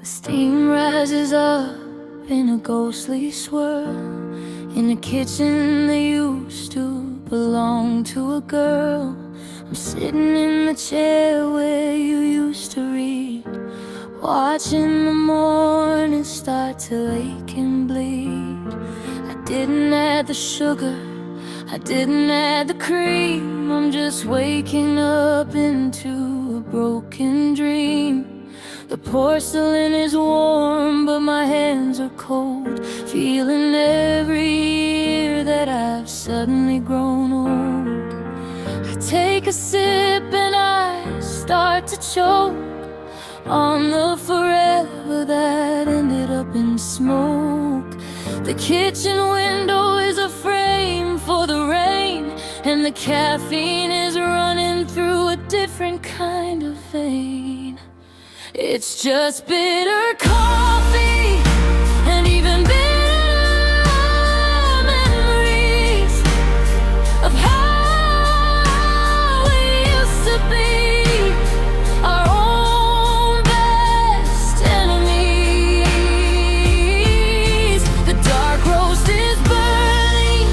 The steam rises up in a ghostly swirl in a kitchen that used to belong to a girl. I'm sitting in the chair where you used to read, watching the morning start to ache and bleed. I didn't add the sugar, I didn't add the cream. I'm just waking up into a broken dream. The porcelain is warm, but my hands are cold, feeling every year that I've suddenly grown old. I take a sip and I start to choke on the forever that ended up in smoke. The kitchen window is a frame for the rain, and the caffeine is running through a different kind of vein. It's just bitter coffee and even bitter memories of how we used to be, our own best enemies. The dark roast is burning,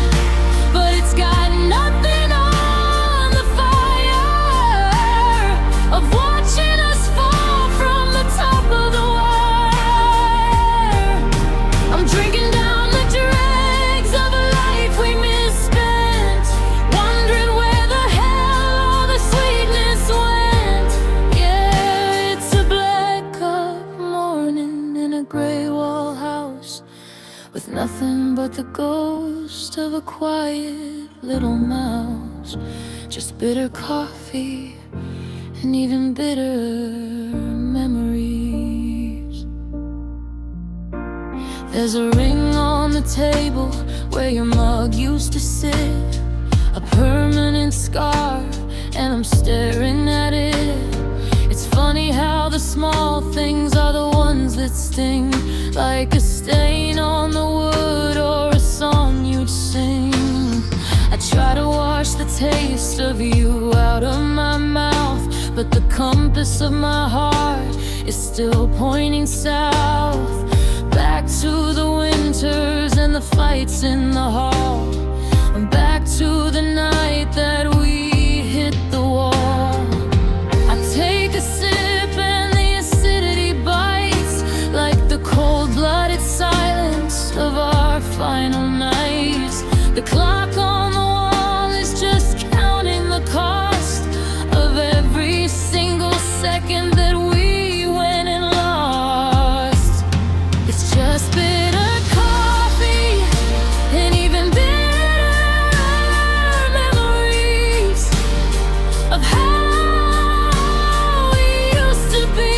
but it's got nothing on the fire of watching us fall from the top of the wire. I'm drinking down the dregs of a life we misspent, wondering where the hell all the sweetness went. Yeah, it's a black cup morning in a gray wall house with nothing but the ghost of a quiet little mouse. Just bitter coffee and even bitter memories. There's a ring on the table where your mug used to sit, a permanent scar, and I'm staring at it. It's funny how the small things are the ones that sting, like a stain on the wood or a song you'd sing. I try to wash the taste of you out of my mouth, but the compass of my heart is still pointing south, back to the winters and the fights in the hall, and back to the night that we hit the wall. I take a sip and the acidity bites like the cold-blooded silence of our final nights. The clock on the wall is just counting the cost of every single second that we went and lost. It's just bitter coffee and even bitter memories of how we used to be,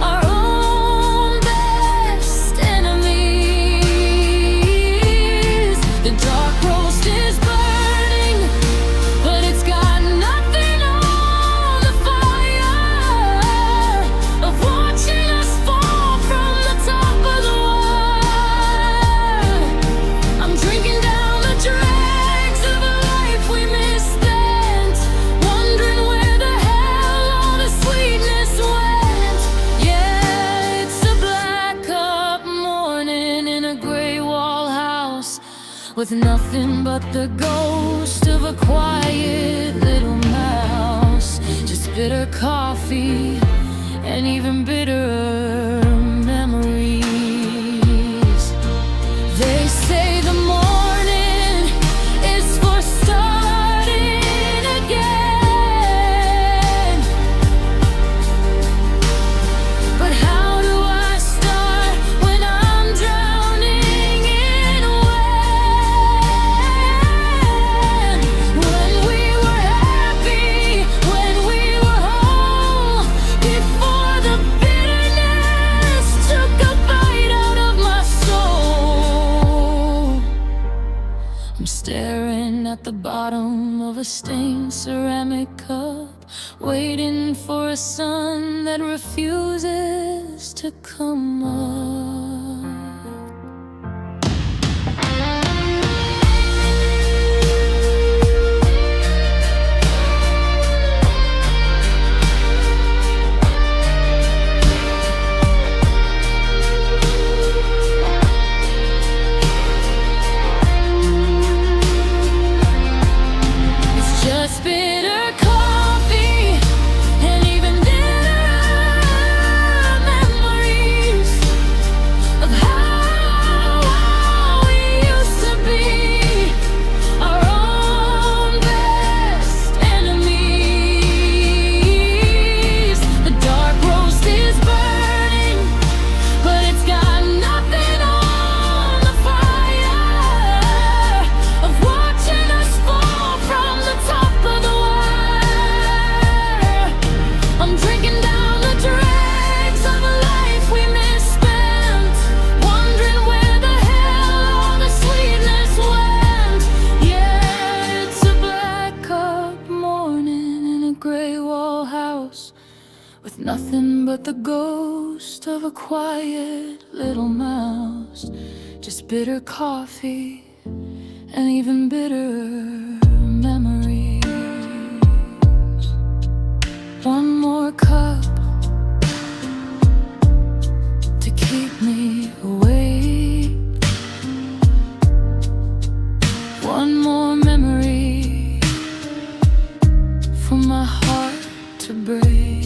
our own best enemies. The dark roast is burning, but it's got nothing on the fire of watching us fall from the top of the wire. I'm drinking down the dregs of a life we misspent, wondering where the hell all the sweetness went. Yeah, it's a black cup morning in a gray wall house with nothing but the ghost of a quiet little mouse. Just bitter coffee and even bitterer memories. They say the morning is for starting again, but how do I start when I'm drowning in when we were happy, when we were whole, before the bitterness took a bite out of my soul. I'm staring at the bottom of a stained ceramic cup, waiting for a sun that refuses to come up. but the ghost of a quiet little mouse. Just bitter coffee and even bitterer memories. One more cup to keep me awake. One more memory for my heart to break.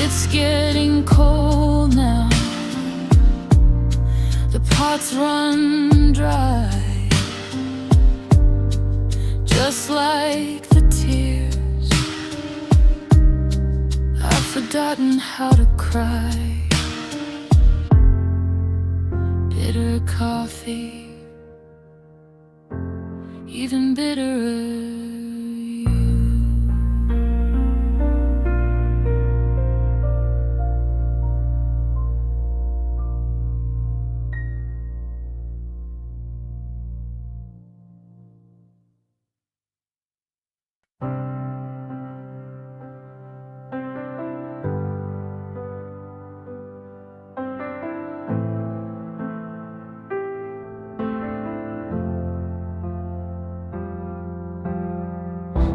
It's getting cold now, the pots run dry, just like the tears. I've forgotten how to cry. Bitter coffee, even bitterer.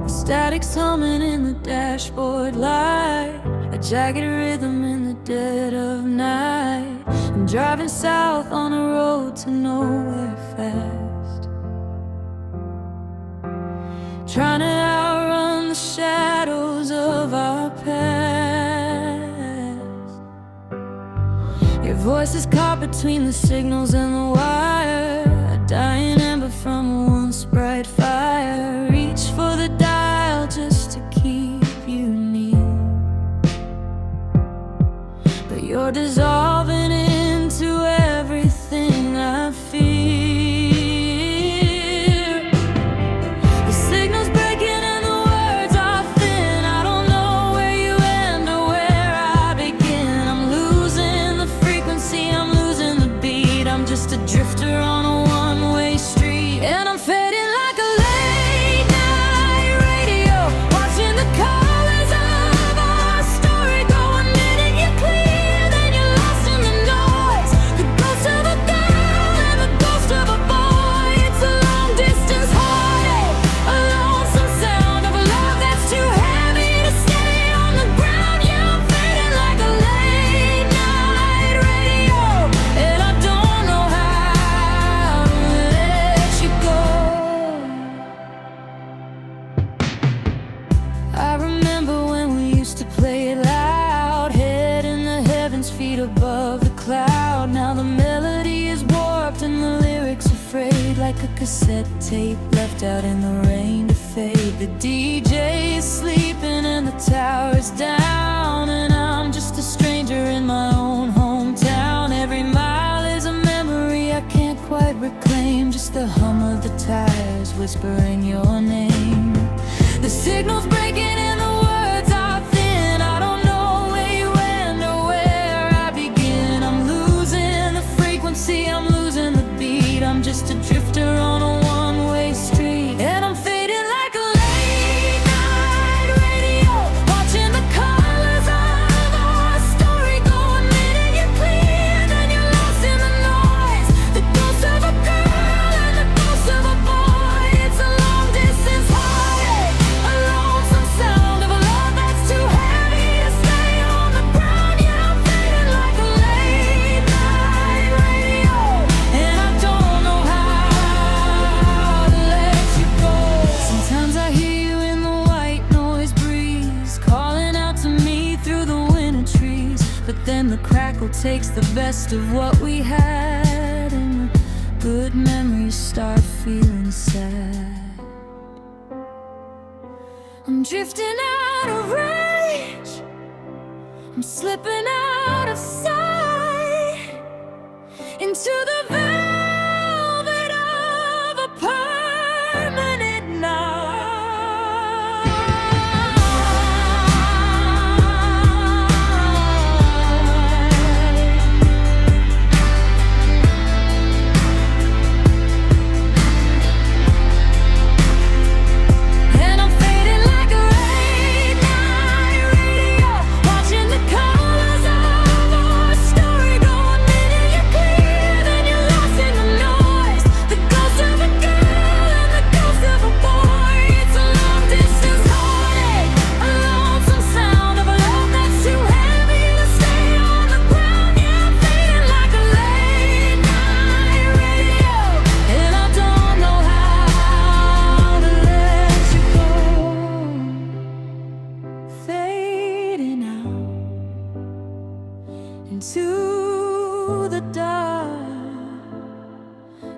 Static's humming in the dashboard light, a jagged rhythm in the dead of night. I'm driving south on a road to nowhere fast, trying to outrun the shadows of our past. Your voice is caught between the signals and the wire, a dying ember from a once bright fire. Reach for the dial just to keep you near, but you're dissolving into everything I fear. The signal's breaking and the words are thin. I don't know where you end or where I begin. I'm losing the frequency, I'm losing the beat. I'm just a drifter on a one-way street, and I'm fading like a late night radio, watching the colors of our story go. A minute you're clear, then you're lost in the noise. The ghost of a girl and the ghost of a boy. It's a long distance heartache, a lonesome sound of a love that's too heavy to stay on the ground. Yeah, I'm fading like a late night radio, and I don't know how to let you go. I remember when we used to play it loud, head in the heavens, feet above the cloud. Now the melody is warped and the lyrics are frayed, like a cassette tape left out in the rain to fade. The DJ is sleeping and the tower is down, and I'm just a stranger in my own hometown. Every mile is a memory I can't quite reclaim, just the hum of the tires whispering your name. The signal's breaking and the words are thin. I don't know where you end or where I begin. I'm losing the frequency, I'm losing the beat. I'm just a drifter on a one-way street, and I'm fading like a late night radio, watching the colors of our story go. A minute you're clear, then you're lost in the noise. The ghost of a girl and the ghost of a boy. It's a long distance heartache, a lonesome sound of a love that's too heavy to stay on the ground. Yeah, I'm fading like a late night radio, and I don't know how to let you go. Sometimes I hear you in the white noise breeze, calling out to me through the winter trees. But then the crackle takes the best of what we had, and the good memories start feeling sad. I'm drifting out of range, I'm slipping out of sight into the velvet of a permanent night. And I'm fading like a late night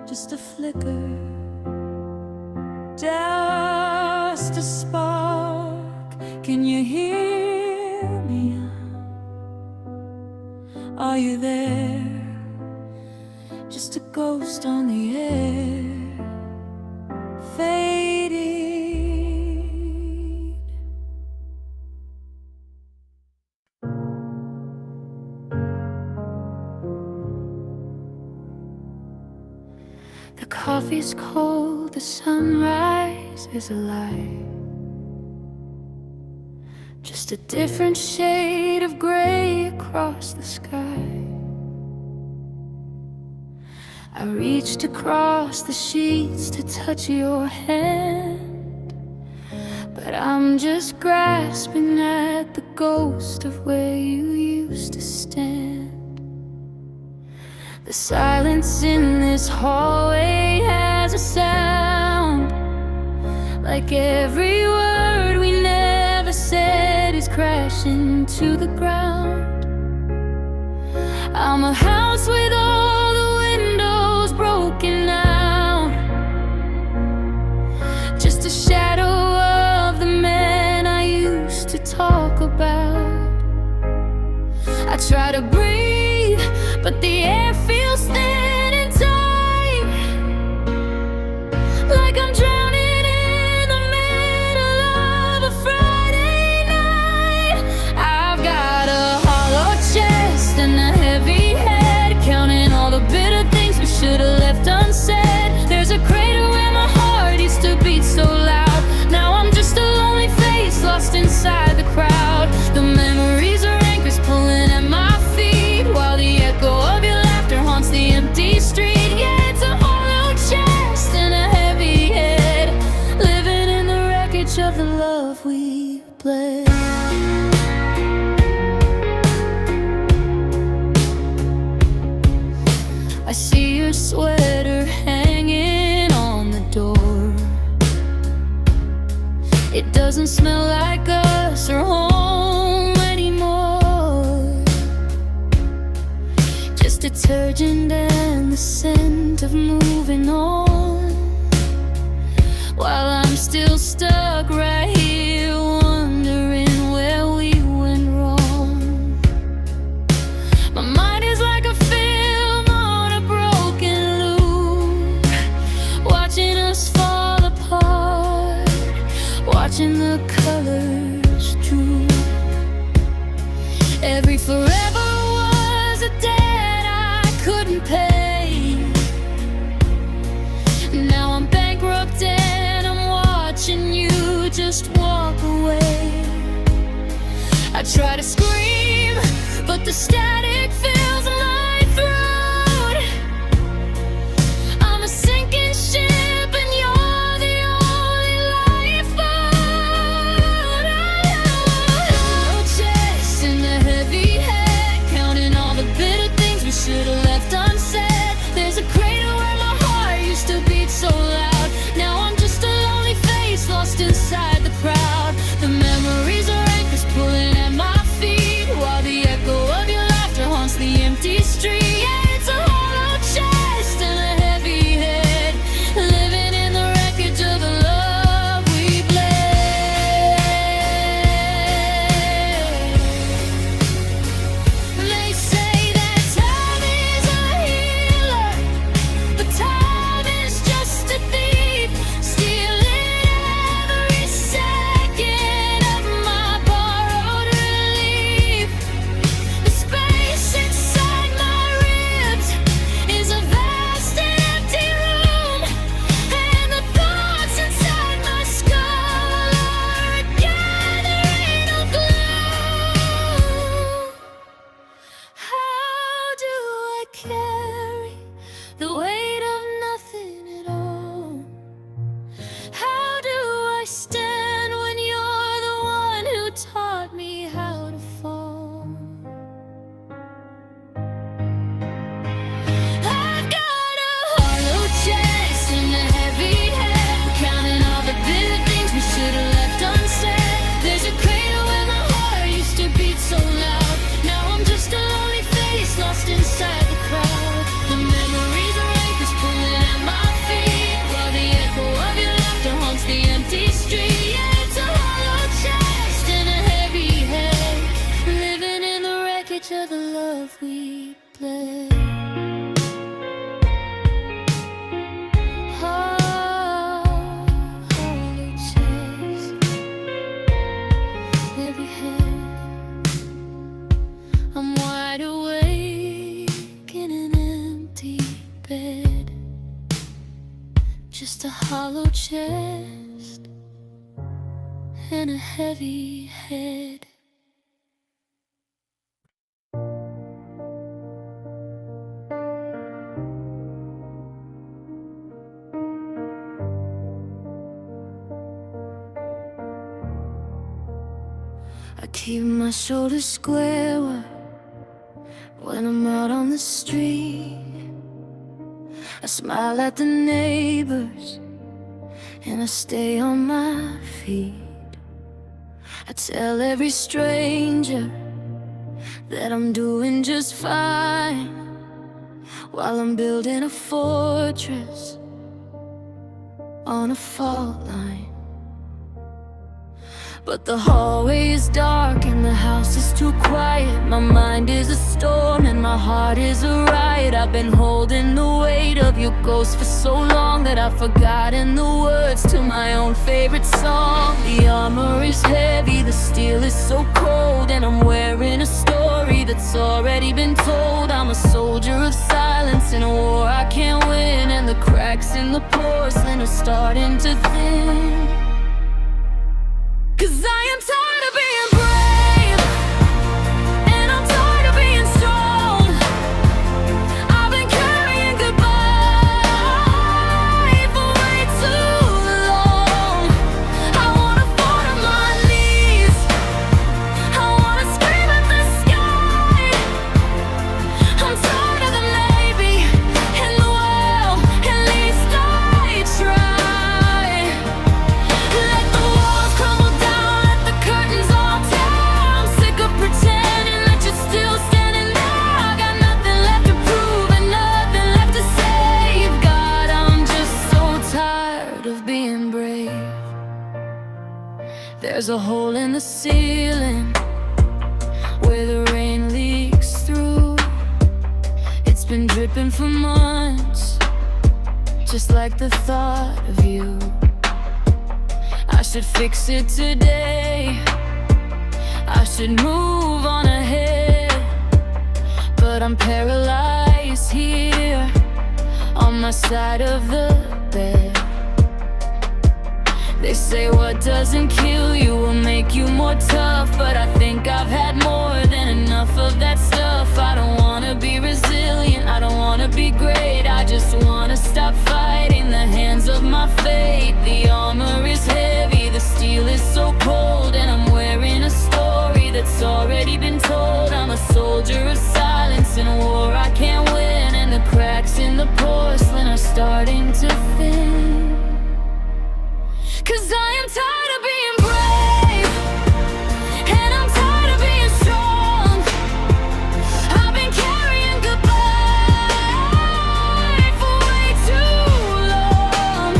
just a flicker, just a spark. Can you hear me? Are you there? Just a ghost on the air, fading. The coffee's cold, the sunrise is a lie. Just a different shade of gray across the sky. I reached across the sheets to touch your hand, but I'm just grasping at the ghost of where you used to stand. The silence in this hallway has a sound, like every word we never said is crashing to the ground. I'm a house with all the windows broken out, just a shadow of the man I used to talk about. I try to breathe, but the air feels thin and tight, like I'm drowning in the middle of a Friday night. I've got a hollow chest and a heavy head, counting all the bitter things we should have left unsaid. There's a crater where my heart used to beat so loud. Now I'm just a lonely face lost inside the crowd. The memories are anchors pulling at my feet, while the echo of your laughter haunts the empty street. Yeah, it's a hollow chest and a heavy head, living in the wreckage of the love we bled. I see your sweater hanging on the door. It doesn't smell like us or home anymore, just detergent and the scent of moving on, while I'm still stuck right here wondering where we went wrong. My mind is like a film on a broken loop, watching us fall apart, watching the colors droop. Every forever was a debt I couldn't pay. Now I'm bankrupt and I'm watching you just walk away. I try to scream, but the static fills my throat. I'm a sinking ship and you're the only lifeboat. No chest and a heavy head, counting all the bitter things we should have left unsaid. There's a crater where my heart used to beat so loud. Now I'm just a lonely face lost inside the crowd. The memories are anchors pulling at my feet, while the echo of your laughter haunts the empty street. Yeah, it's a hollow chest and a heavy head, living in the wreckage of the love we bled. They say that time is a healer, bed, just a hollow chest and a heavy head. I keep my shoulders square when I'm out on the street. I smile at the neighbors and I stay on my feet. I tell every stranger that I'm doing just fine, while I'm building a fortress on a fault line. But the hallway is dark and the house is too quiet. My mind is a storm and my heart is a riot. I've been holding the weight of your ghost for so long that I've forgotten the words to my own favorite song. The armor is heavy, the steel is so cold, and I'm wearing a story that's already been told. I'm a soldier of silence in a war I can't win, and the cracks in the porcelain are starting to thin. 'Cause I am tired of being brave, and I'm tired of being strong. I've been carrying goodbye for way too long. I wanna fall to my knees, I wanna scream at the sky. I'm tired of the Navy and the well, at least I try. Let the walls crumble down, let the curtains all tear. I'm sick of pretending that you're still standing there. I got nothing left to prove and nothing left to save. God, I'm just so tired of being brave. There's a hole in the ceiling where the rain leaks through. It's been dripping for months, just like the thought of you. I should fix it today, I should move on ahead, but I'm paralyzed here on my side of the bed. They say what doesn't kill you will make you more tough, but I think I've had more than enough of that stuff. I don't wanna be resilient, I don't wanna be great, I just wanna stop fighting the hands of my fate. The armor is heavy, the steel is so cold, and I'm wearing a story that's already been told. I'm a soldier of silence in a war I can't win, and the cracks in the porcelain are starting to thin. 'Cause I am tired of being brave, and I'm tired of being strong. I've been carrying goodbye for way too long.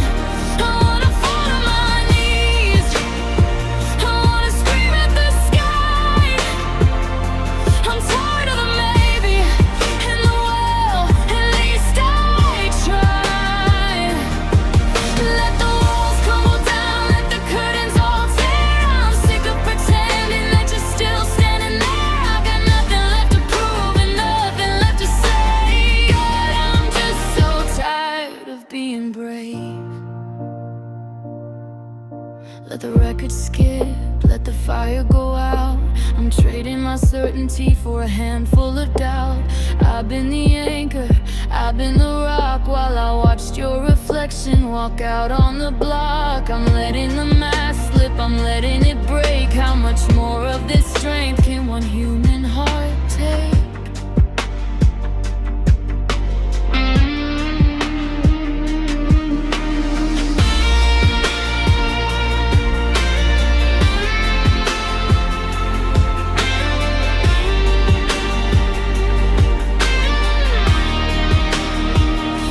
I wanna fall to my knees, I wanna scream at the sky. I'm tired of the maybe and the well, at least I tried. Let the walls crumble down, let the curtains all tear. I'm sick of pretending that you're still standing there. I've got nothing left to prove and nothing left to say. God, I'm just so tired of being brave. Let the record skip, let the fire go out. I'm trading my certainty for a handful of doubt. I've been the anchor, I've been the rock, while I watched your reflection walk out on the block. I'm letting the mask slip, I'm letting it break. How much more of this strength can one human heart take?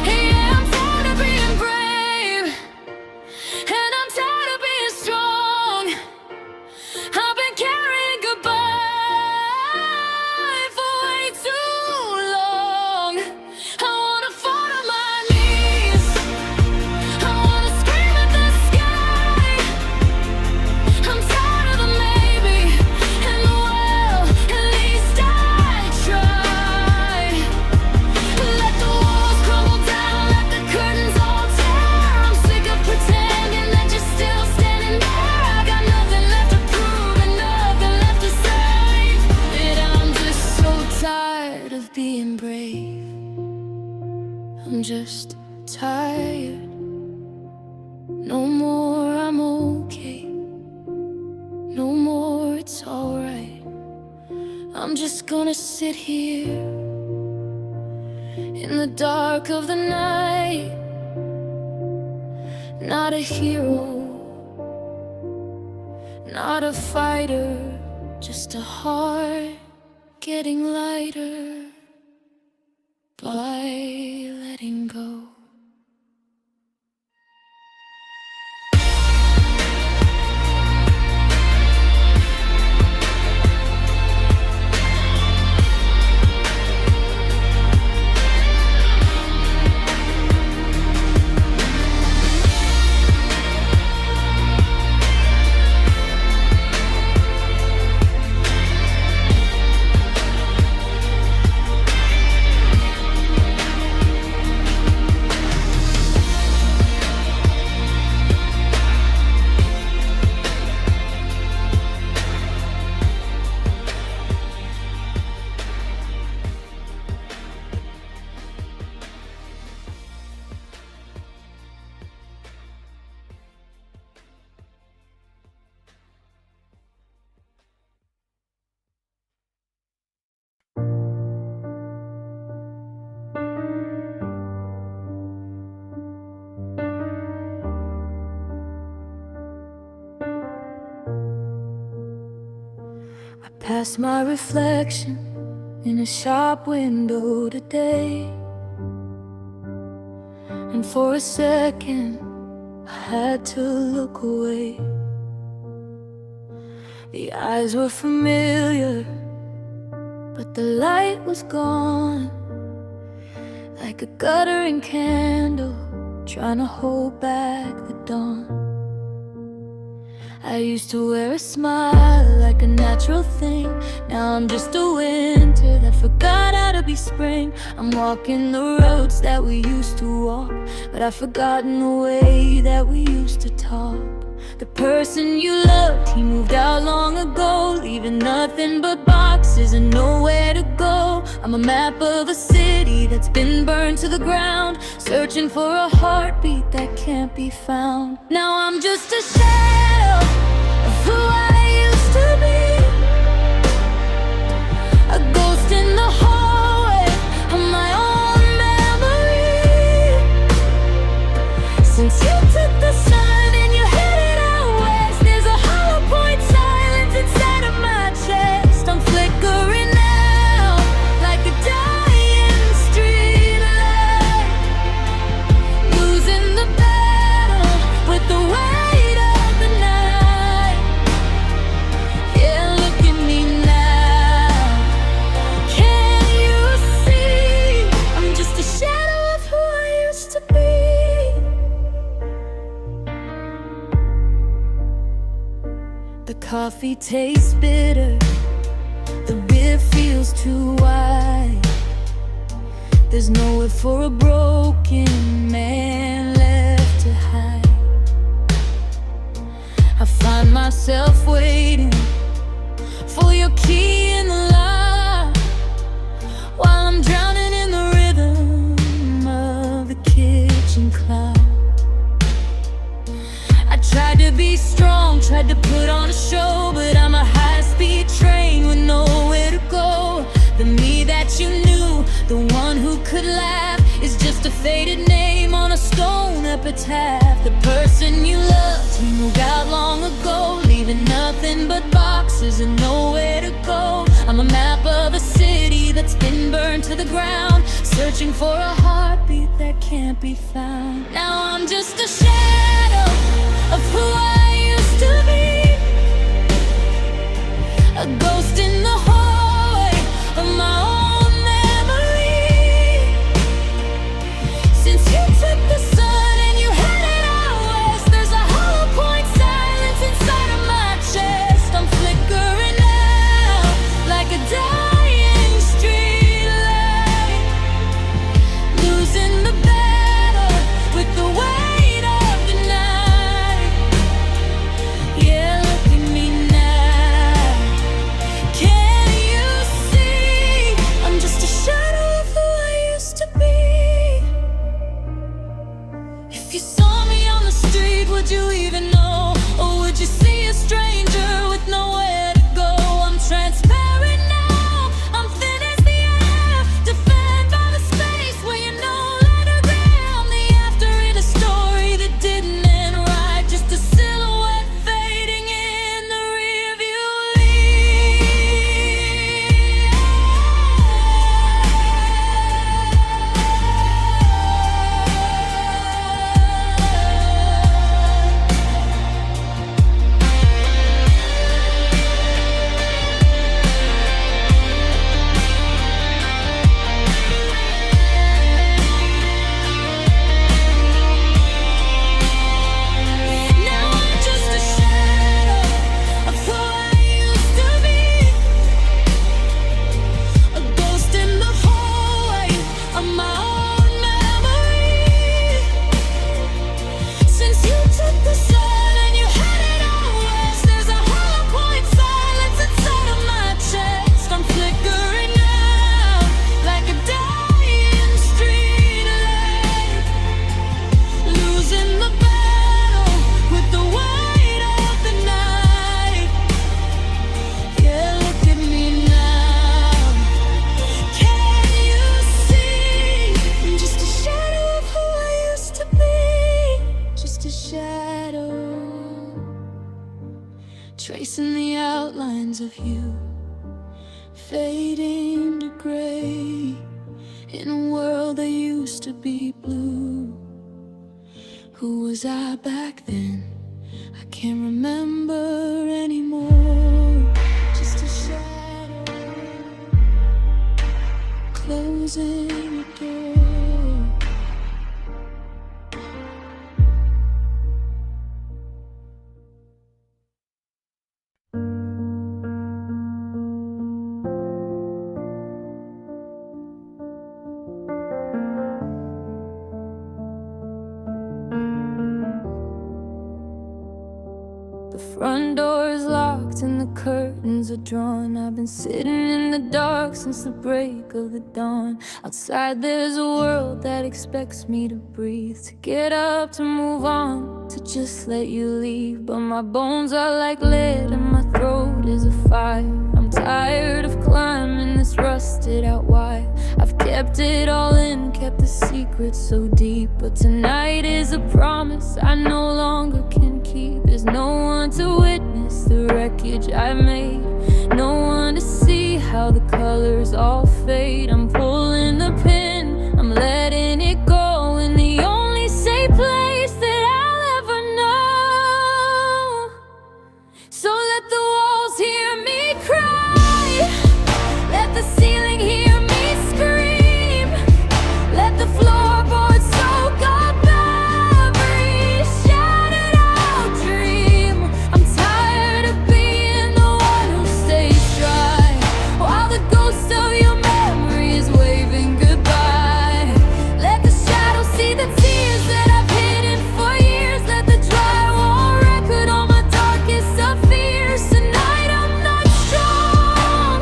Yeah, I'm tired of being brave, and I'm tired of being strong. I've been carrying goodbye for tired. No more, I'm okay. No more, it's alright. I'm just gonna sit here in the dark of the night. Not a hero, not a fighter, just a heart getting lighter by letting go. I passed my reflection in a shop window today, and for a second I had to look away. The eyes were familiar, but the light was gone, like a guttering candle trying to hold back the dawn. I used to wear a smile like a natural thing. Now I'm just a winter that forgot how to be spring. I'm walking the roads that we used to walk, but I've forgotten the way that we used to talk. The person you loved, he moved out long ago, leaving nothing but boxes and nowhere to go. I'm a map of a city that's been burned to the ground, searching for a heartbeat that can't be found. Now I'm just a shadow of who I used to be, a ghost in the hallway of my own memory. Since you took the sun and you headed out west, there's a hollow point silence inside of my chest. I'm flickering out like a dying street light, losing the battle with the weight of the night. Yeah, look at me now. Can you see? I'm just a shadow of who I used to be. The coffee tastes bitter, the beer feels too wide. There's nowhere for a broken man left to hide. I find myself waiting for your key in the lock, while I'm drowning in the rhythm of the kitchen clock. I tried to be strong, tried to put on a show, but I'm a high-speed train with nowhere to go. The me that you knew, the one who could laugh, is just a faded name on a stone epitaph. The person you loved, he moved out long ago, leaving nothing but boxes and nowhere to go. I'm a map of a city that's been burned to the ground, searching for a heartbeat that can't be found. Now I'm just a shadow of who I used to be, a ghost in the hallway of my own memory. Since you took the sun and you headed out west, there's a hollow point silence inside of my chest. I'm flickering out like a dying street light, losing the battle with the weight of the night. Yeah, look at me now. you saw me on the street, would you even know? Or would you see a stranger with nowhere to go? I'm transparent now, I'm thin as the air, defined by the space where you no longer there. I'm the after in a story that didn't end right, just a silhouette fading in the rearview tracing the outlines of you, fading to gray, in a world that used to be blue. Who was I back then? I can't remember anymore. Just a shadow closing the door. The front door is locked and the curtains are drawn. I've been sitting in the dark since the break of the dawn. Outside there's a world that expects me to breathe, to get up, to move on, to just let you leave. But my bones are like lead and my throat is a fire. I'm tired of climbing this rusted out wire. I've kept it all in, kept the secret so deep. But tonight is a promise I no longer can keep. There's no one to witness the wreckage I made, no one to see how the colors all fade. I'm pulling the pin, I'm letting it go in the only safe place that I'll ever know. So let the walls hear me cry, let the ceiling hear me scream, let the floorboards soak up every shattered out dream. I'm tired of being the one who stays dry while the ghost of your memory is waving goodbye. Let the shadows see the tears that I've hidden for years. Let the drywall record all my darkest of fears. Tonight I'm not strong,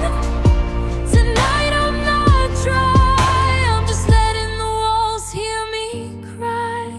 tonight I'm not dry. I'm just letting the walls hear me cry.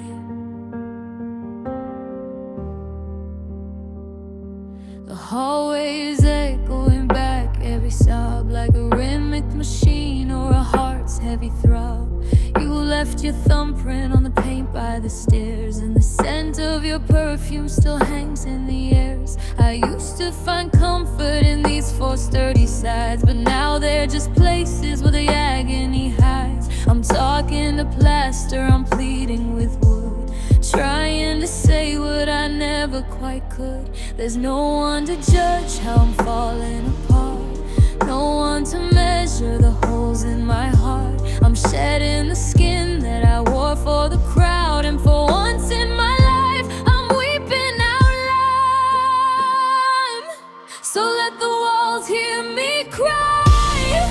The hallways echoing back every sob, like a rhythmic machine or a heart's heavy throb. You left your thumbprint on the paint by the stairs, and the scent of your perfume still hangs in the airs. I used to find comfort in these four sturdy sides, but now they're just places where the agony hides. I'm talking to plaster, I'm pleading with wood, trying to say what I never quite could. There's no one to judge how I'm falling apart, no one to measure the holes in my heart. I'm shedding the skin that I wore for the crowd, and for once in my life I'm weeping out loud. So let the walls hear me cry,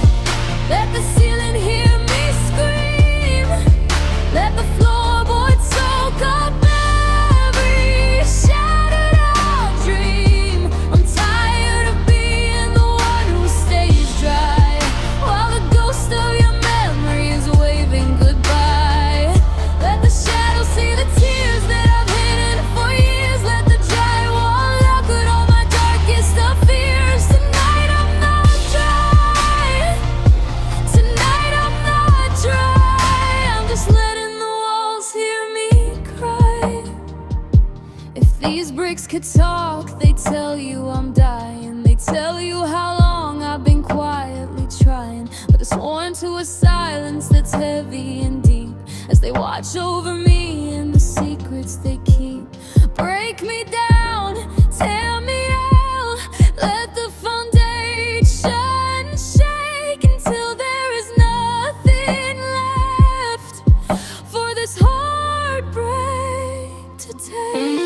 let the ceiling hear me scream, let the floorboards soak up every shattered out dream. I'm tired of being the one who stays dry while the ghost of your memory is waving goodbye. Let the shadows These bricks could talk, they tell you I'm dying. They tell you how long I've been quietly trying, but it's sworn to a silence that's heavy and deep, as they watch over me and the secrets they keep. Break me down, tear me out, let the foundation shake until there is nothing left for this heartbreak to take.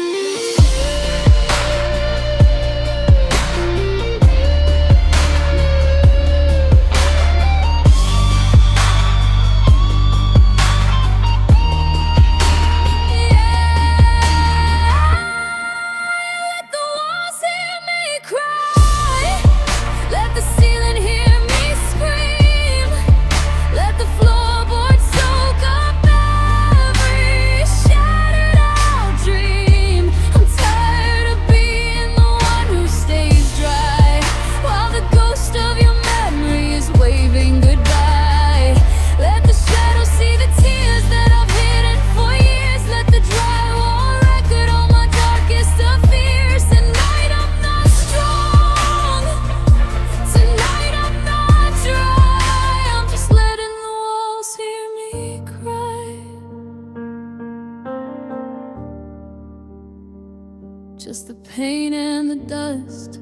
Just the pain and the dust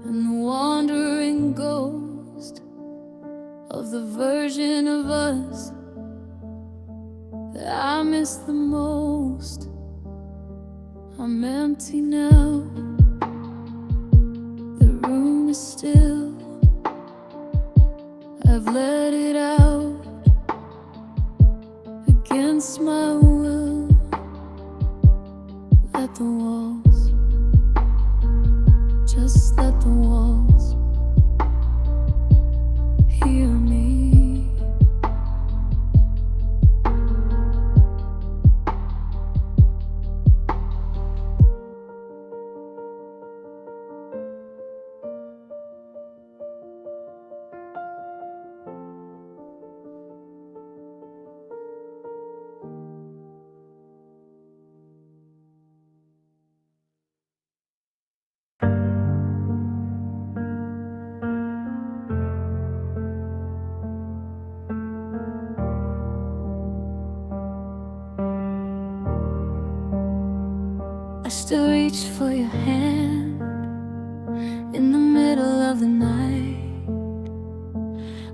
and the wandering ghost of the version of us that I miss the most. I'm empty now, the room is still, I've let it out against my will. Let the walls, just let the walls hear me. I still reach for your hand in the middle of the night.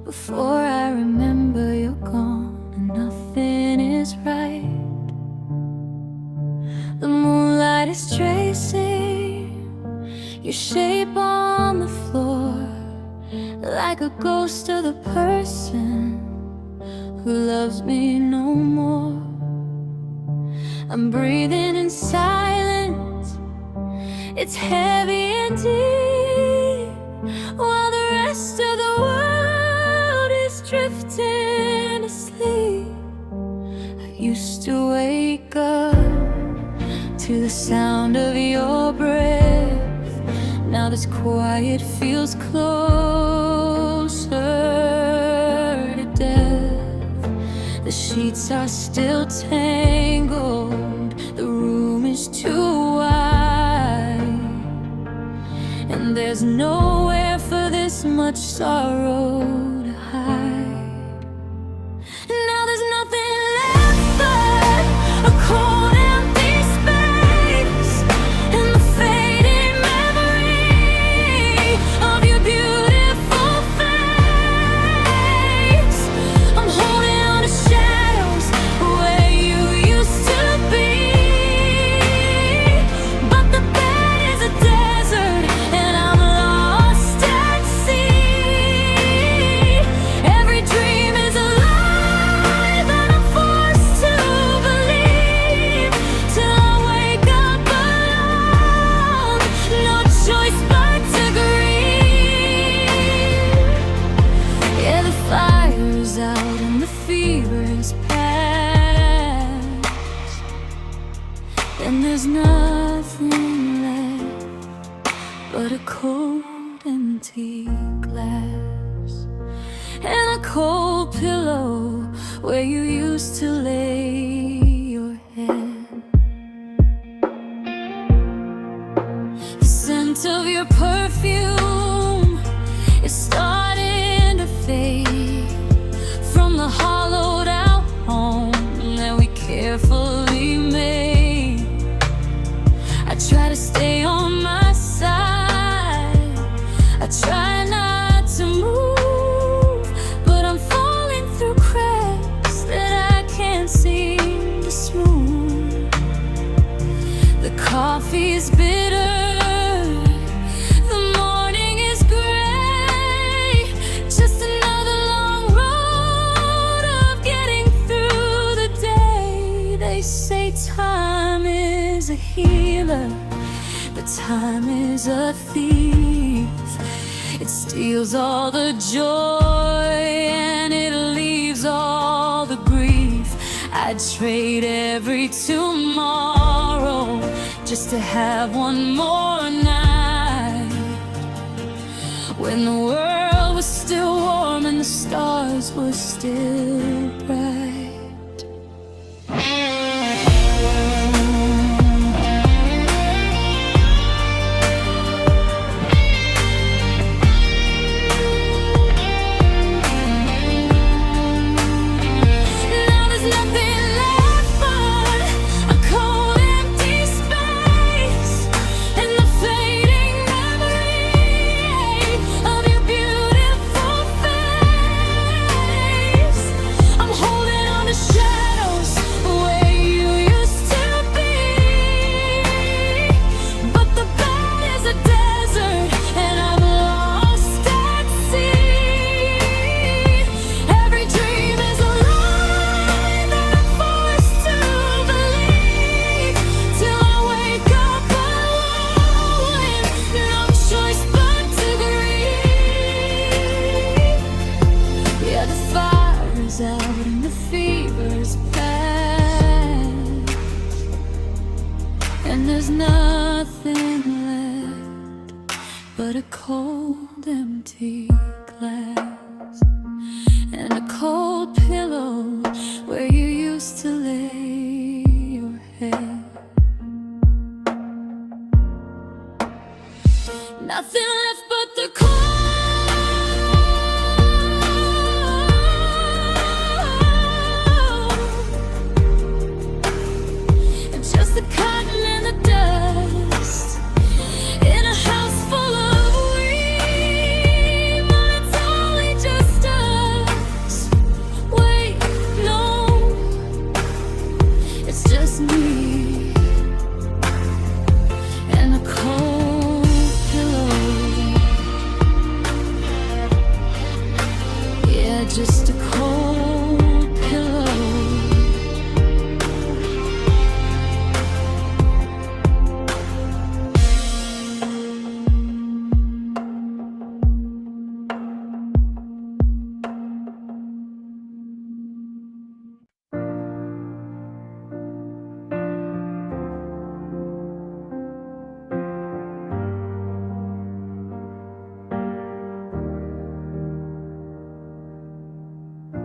Before I remember you're gone and nothing is right. The moonlight is tracing your shape on the floor, like a ghost of the person who loves me no more. I'm breathing in silence, it's heavy and deep, while the rest of the world is drifting asleep. I used to wake up to the sound of your breath. Now this quiet feels closer to death. The sheets are still tangled, the room is too wide, and there's nowhere for this much sorrow to hide. Now there's nothing left but a cold empty space and the fading memory of your beautiful face. I'm holding on to shadows where you used to be, but the bed is a desert and I'm lost at sea. Every dream is a lie that I'm forced to believe, till I wake up alone, no choice but to grieve. Yeah, the fire's out and the fever is past, and there's nothing left but a cold empty glass and a cold pillow where you used to lay your head. the spoon. The coffee is bitter, the morning is gray. Just another long road of getting through the day. They say time is a healer, but time is a thief. It steals all the joy and it leaves all the grief. I'd trade every tomorrow just to have one more night, when the world was still warm and the stars were still bright. Out and the fever's past, and there's nothing left but a cold empty glass and a cold pillow where you used to lay your head. Nothing left but the cold. The cotton and the dust in a house full of weeds, but it's only just us. Wait, no, it's just me and a cold pillow. Yeah, just a cold pillow.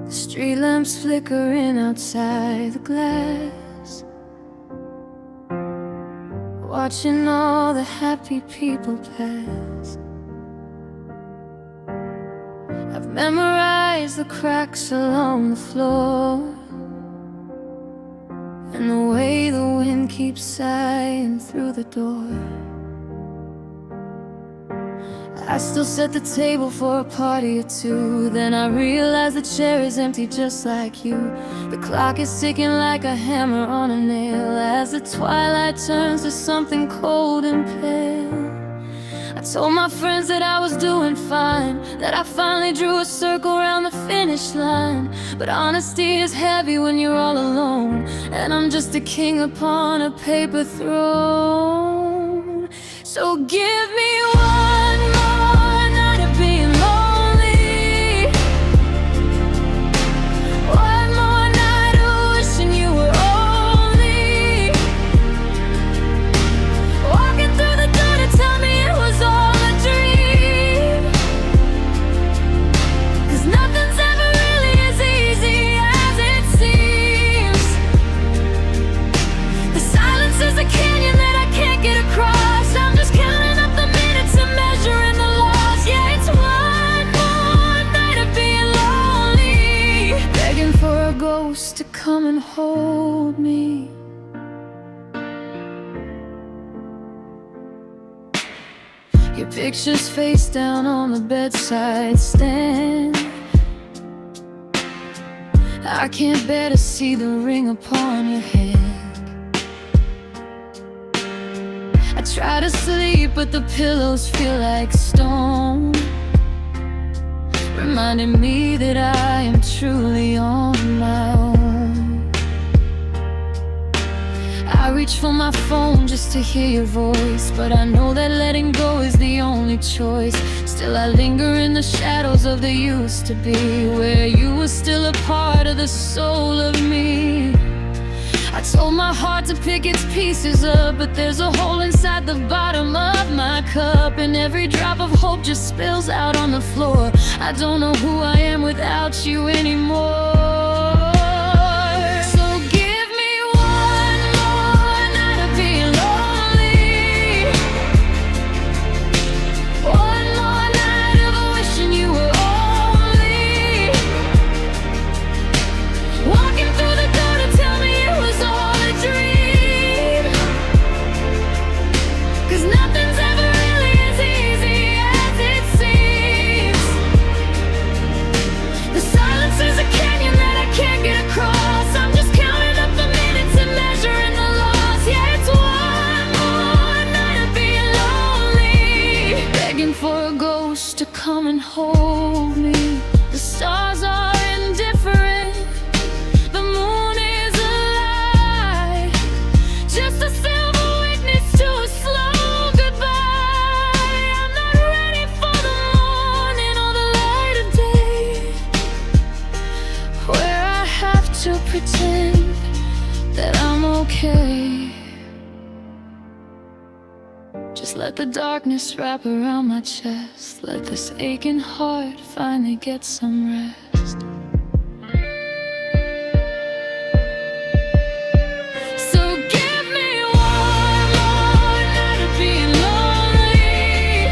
Street lamps flickering outside the glass, watching all the happy people pass. I've memorized the cracks along the floor and the way the wind keeps sighing through the door. I still set the table for a party or two, then I realize the chair is empty just like you. The clock is ticking like a hammer on a nail as the twilight turns to something cold and pale. I told my friends that I was doing fine, that I finally drew a circle around the finish line. But honesty is heavy when you're all alone, and I'm just a king upon a paper throne. So give me one more night of being lonely, one more night of wishing you were only walking through the door to tell me it was all a dream. 'Cause nothing's ever really as easy as it seems. The silence is a canyon that I can't get across. I'm just counting up the minutes and measuring the loss. Yeah, it's one more night of being lonely, begging for a ghost to come and hold me. Your picture's face down on the bedside stand, I can't bear to see the ring upon your head. I try to sleep, but the pillows feel like stone, reminding me that I am truly on my own. I reach for my phone just to hear your voice, but I know that letting go is the only choice. Still I linger in the shadows of the used to be, where you were still a part of the soul of me. I told my heart to pick its pieces up, but there's a hole inside the bottom of my cup, and every drop of hope just spills out on the floor. I don't know who I am without you anymore. To come and hold me. The stars are indifferent, the moon is a lie, just a silver witness to a slow goodbye. I'm not ready for the morning or the light of day, where I have to pretend that I'm okay. Just let the darkness wrap around my chest. Let this aching heart finally get some rest. So give me one more night of being lonely,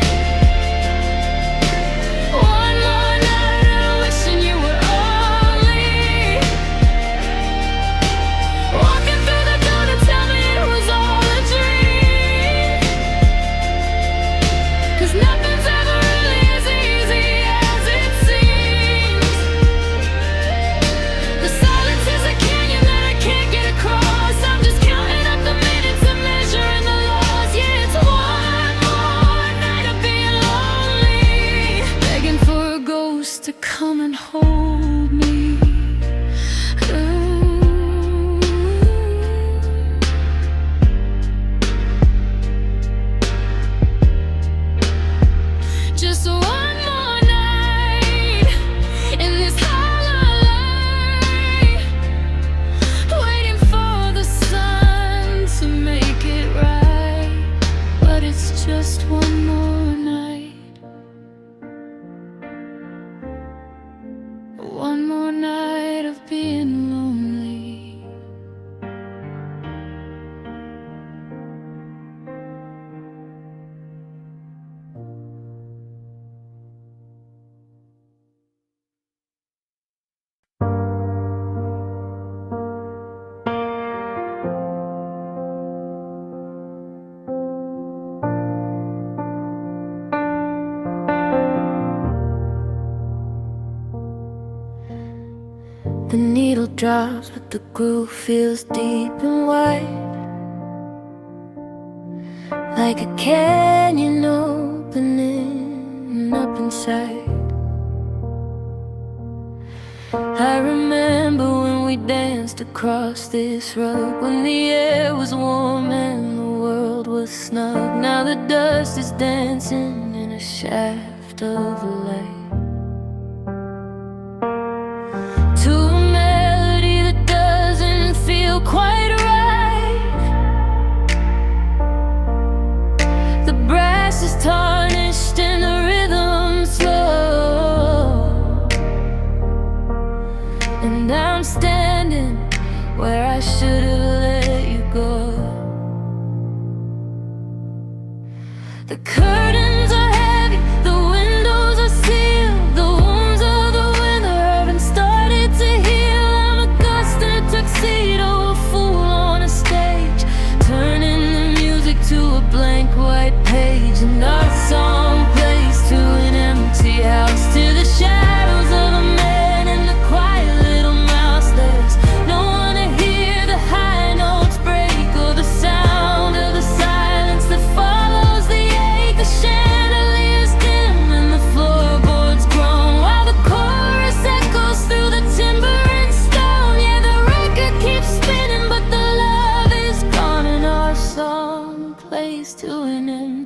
one more night of wishing you were only walking through the door to tell me it was all a dream. 'Cause nothing's ever really as easy as it seems. The silence is a canyon that I can't get across. I'm just counting up the minutes and measuring the loss. Yeah, it's one more night of being lonely, begging for a ghost to come and hold me. Just one more night in this hollow light, waiting for the sun to make it right. But it's just one more night, one more night of being lonely. The needle drops, but the groove feels deep and wide, like a canyon opening up inside. I remember when we danced across this rug, when the air was warm and the world was snug. Now the dust is dancing in a shaft of light, to a melody that doesn't feel quite right. The brass is tarnished and the rhythm slow, and I'm standing where I should have let you go. The curtains are heavy, the windows are sealed.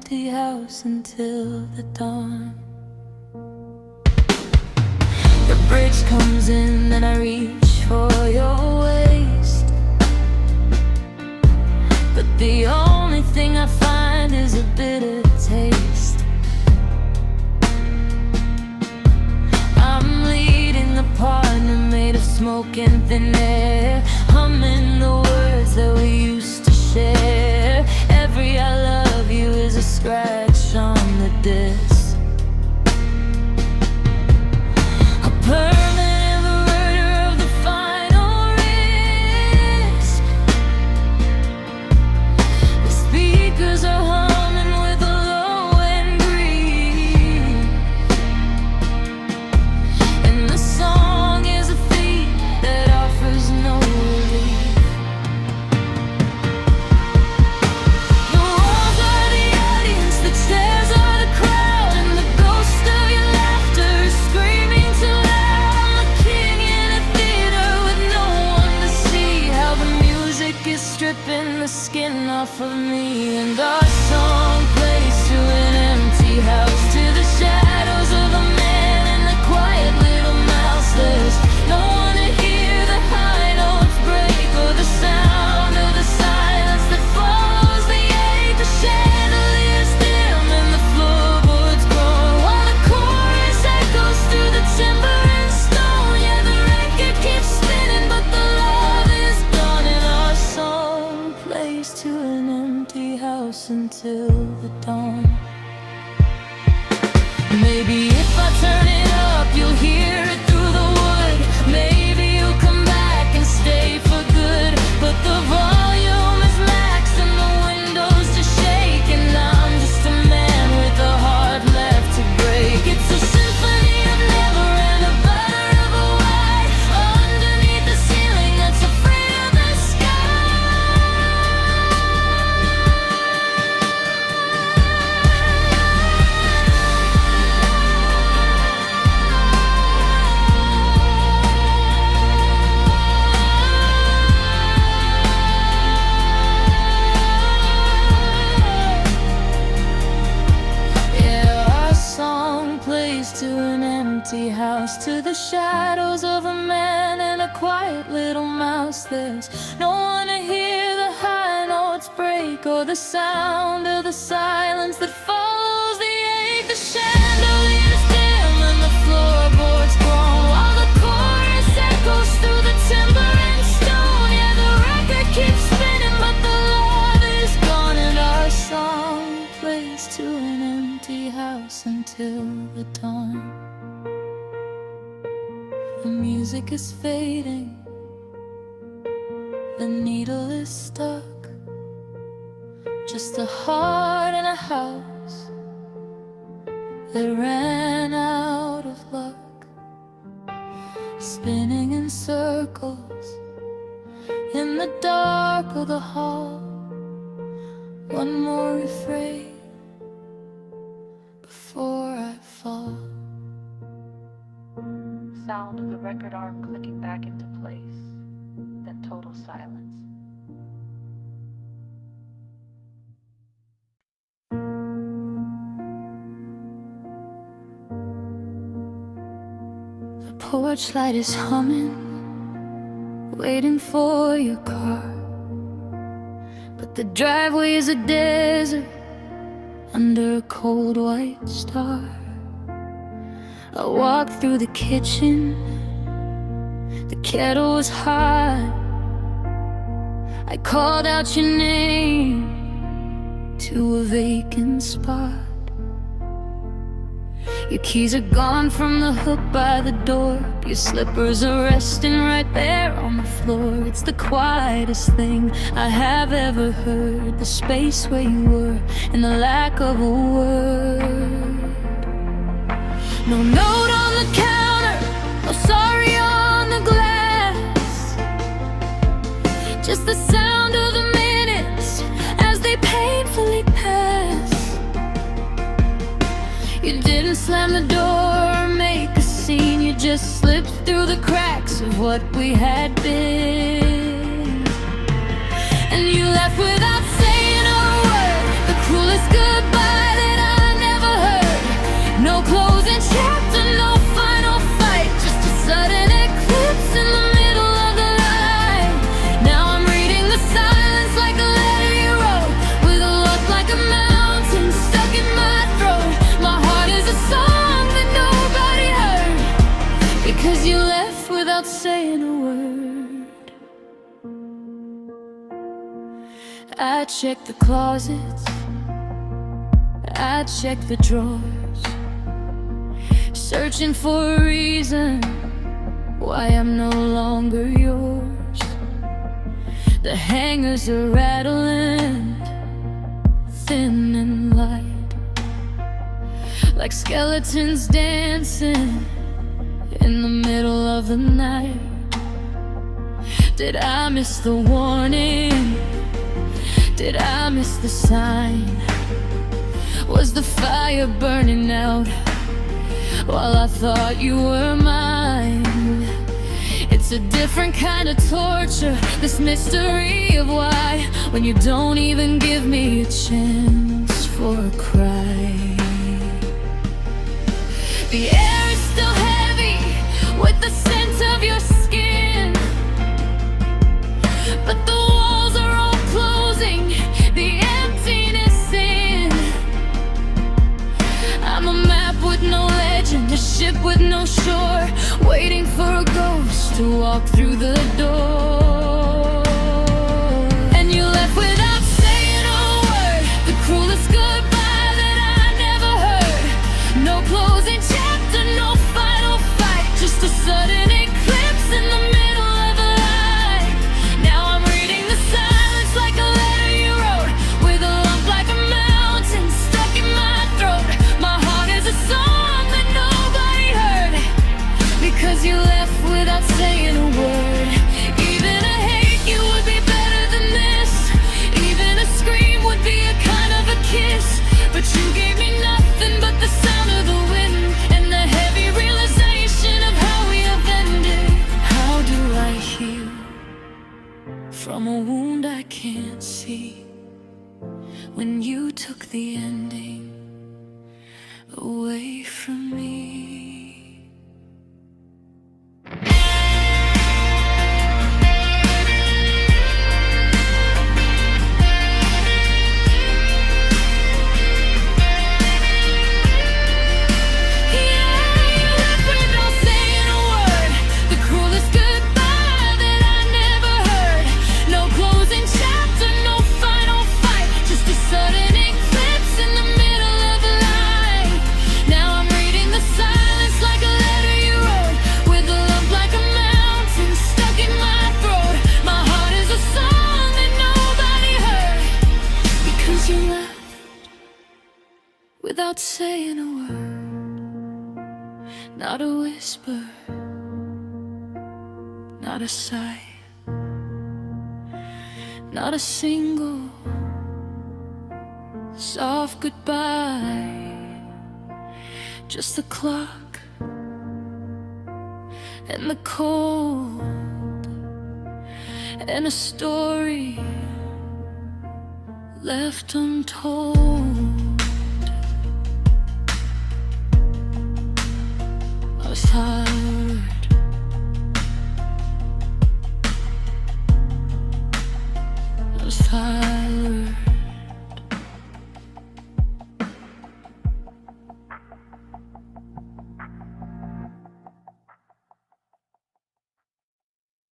empty house until the dawn. The bridge comes in and I reach for your waist, but the only thing I find is a bitter taste. I'm leading the partner made of smoke and thin air, humming the words that we used to share. Every I love you is a scratch on the disc, a permanent murder of the final risk. The speakers are humming with a low-end greed, and the song is a thief that offers no relief. The walls are the audience, the chairs are the crowd, and the ghost of your laughter is screaming too loud. I'm a king in a theater with no one to see how the music is stripping the skin off of me. And our song plays to an empty house, to the shadows of a man and a quiet little mouse. There's no one to hear the high notes break, or the sound of the silence that follows the ache. The chandeliers dim and the floorboards groan, while the chorus echoes through the timber and stone. Yeah, the record keeps spinning, but the love is gone, and our song plays to an empty house until the dawn. Maybe if I turn it up, you'll hear it through the wood. Maybe you'll come back and stay for good, but the volume is maxed and the windows just shake, and I'm just a man with a heart left to break. It's a symphony of never and a butter of a white, underneath the ceiling that's afraid of the sky. Yeah, our song plays to an empty house, to the shadows of a man and a quiet little mouse. There's no one to hear the high notes break, or the sound of the silence that follows the ache. The chandeliers dim and the floorboards groan, while the chorus echoes through the timber and stone. Yeah, the record keeps spinning, but the love is gone, and our song plays to an empty house until the dawn. The music is fading, the needle is stuck, just a heart in a house that ran out of luck, spinning in circles in the dark of the hall. One more refrain before I fall. Sound of the record arm clicking back into place, then total silence. The porch light is humming, waiting for your car, but the driveway is a desert under a cold white star. I walked through the kitchen, the kettle was hot. I called out your name to a vacant spot. Your keys are gone from the hook by the door, your slippers are resting right there on the floor. It's the quietest thing I have ever heard, the space where you were and the lack of a word. No note on the counter, no sorry on the glass, just the sound of the minutes as they painfully pass. You didn't slam the door or make a scene, you just slipped through the cracks of what we had been. And you left without saying a word, the cruelest goodbye I check the closets, I check the drawers, searching for a reason why I'm no longer yours. The hangers are rattling, thin and light, like skeletons dancing in the middle of the night. Did I miss the warning? Did I miss the sign? Was the fire burning out while I thought you were mine? It's a different kind of torture, this mystery of why, when you don't even give me a chance for a cry. The air is still heavy with the scent of your skin, but the walls are all closing, the emptiness in. I'm a map with no legend, a ship with no shore, waiting for a ghost to walk through the door. And you left without saying a word, the cruelest goodbye that I never heard. No closing chapter, no final fight, just a sudden eclipse in the middle of the light. Now I'm reading the silence like a letter you wrote, with a lump like a mountain stuck in my throat. My heart is a song that nobody heard, because you left without saying a word. Even a hate you would be better than this, even a scream would be a kind of a kiss. But you gave me nothing but the sound of the wind and the heavy realization of how we have ended. How do I heal from a wound I can't see, when you took the ending away from me? Without saying a word, not a whisper, not a sigh, not a single soft goodbye. Just the clock and the cold, and a story left untold. I was high